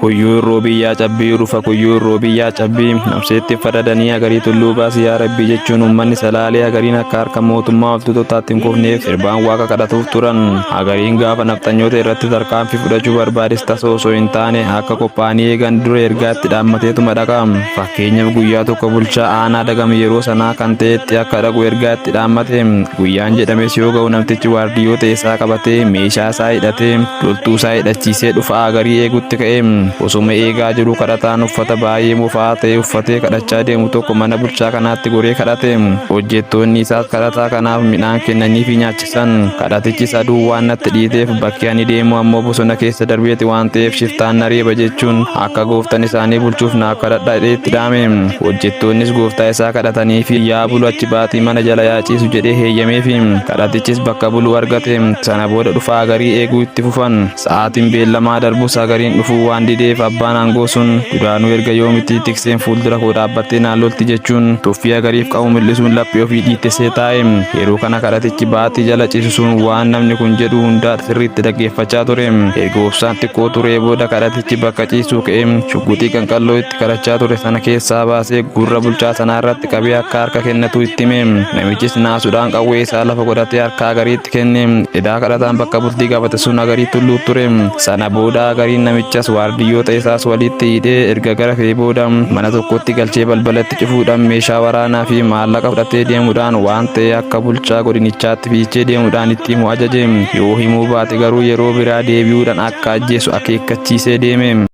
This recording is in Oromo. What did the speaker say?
Kuyyuu roobii yaa cabbii rufa kuyyuu roobii yaa cabbii namseetti fadadanii agarii tulluu baasii yaa rabbii jechuun uummanni salaalee agariin akka harka mootummaa oltutotaatti hin kufneef sirbaan waaqa kadhatuuf turan. Agariin gaafa nafxanyoota irratti tarkaanfii fudhachuu barbaades tasoo osoo hin taane akka qophaa'anii eegan dura ergaatti dhaammateetuma dhaqa. Fakkeenyaaf guyyaa tokko bulchaa aanaa dagame yeroo sanaa kan ta'etti akka dhaqu ergaatti dhaammate. Guyyaan jedhames yoo ga'u namtichi waardiyyoota isaa qabatee meeshaa isaa hidhatee loltuu isaa hidhachiisee dhufa agarii eegutti ka'e. Osuma eegaa jiru kadhataan uffata baay'ee moofa'aa ta'e uffatee kadhachaa deemu tokko mana bulchaa kanaatti goree kadhate. Hojjettoonni isaas kadhataa kanaaf midhaan kennaniifi nyaachisan. Kadhatichis aduu waan natti dhiiteef bakki ani deemu ammoo bosona keessa darbeeti waan ta'eef shiftaan na reeba jechuun akka gooftaan isaanii bulchuuf naaf kadhadhaa jedhee itti dhaame. Hojjettoonnis gooftaa isaa kadhataniifi yaa bulu achi baatii mana jala yaa ciisu jedhee heeyyameefi kadhatichis bakka buluu argate. Sana booda dhufa agarii eeguu itti fufan. Sa'aatiin beellamaa darbus agariin dhufuu waan dideef abbaan aangoo sun duraanuu erga yoomitti tikseen fuuldura koo dhaabbattee naan lolti jechuun tuffii agariif qabu mul'isuun laphee ofii dhiittesee taa'e. Yeroo kana kadhatichi baatii jala ciisu sun waan namni kun jedhu hunda sirriitti dhaggeeffachaa ture. Erga obsaan xiqqoo turee booda kadhatichi bakka ciisuu ka'e shugguxii qanqalloo itti kadhachaa ture sana keessaa baasee gurra bulchaa sanaa irratti qabee akka harka kennatu itti hime. Namichis naasuudhaan qawwee isaa lafa godhatee harka agariitti kenne. Edaa kadhataan bakka bultii qabate sun agarii tulluu ture. Sana booda agariin namichas waardiyyoota isaas walitti hidhee erga gara fee booda mana tokkotti galchee balbalatti cufuudhaan meeshaa waraanaa fi maallaqa fudhatee deemuudhaan waan ta'e akka bulchaa godinichaatti fiichee deemuudhaan itti himu ajaje. Yoo himuu baate garuu yeroo biraa deebi'uudhaan akka ajjeesu akeekkachiisee deeme.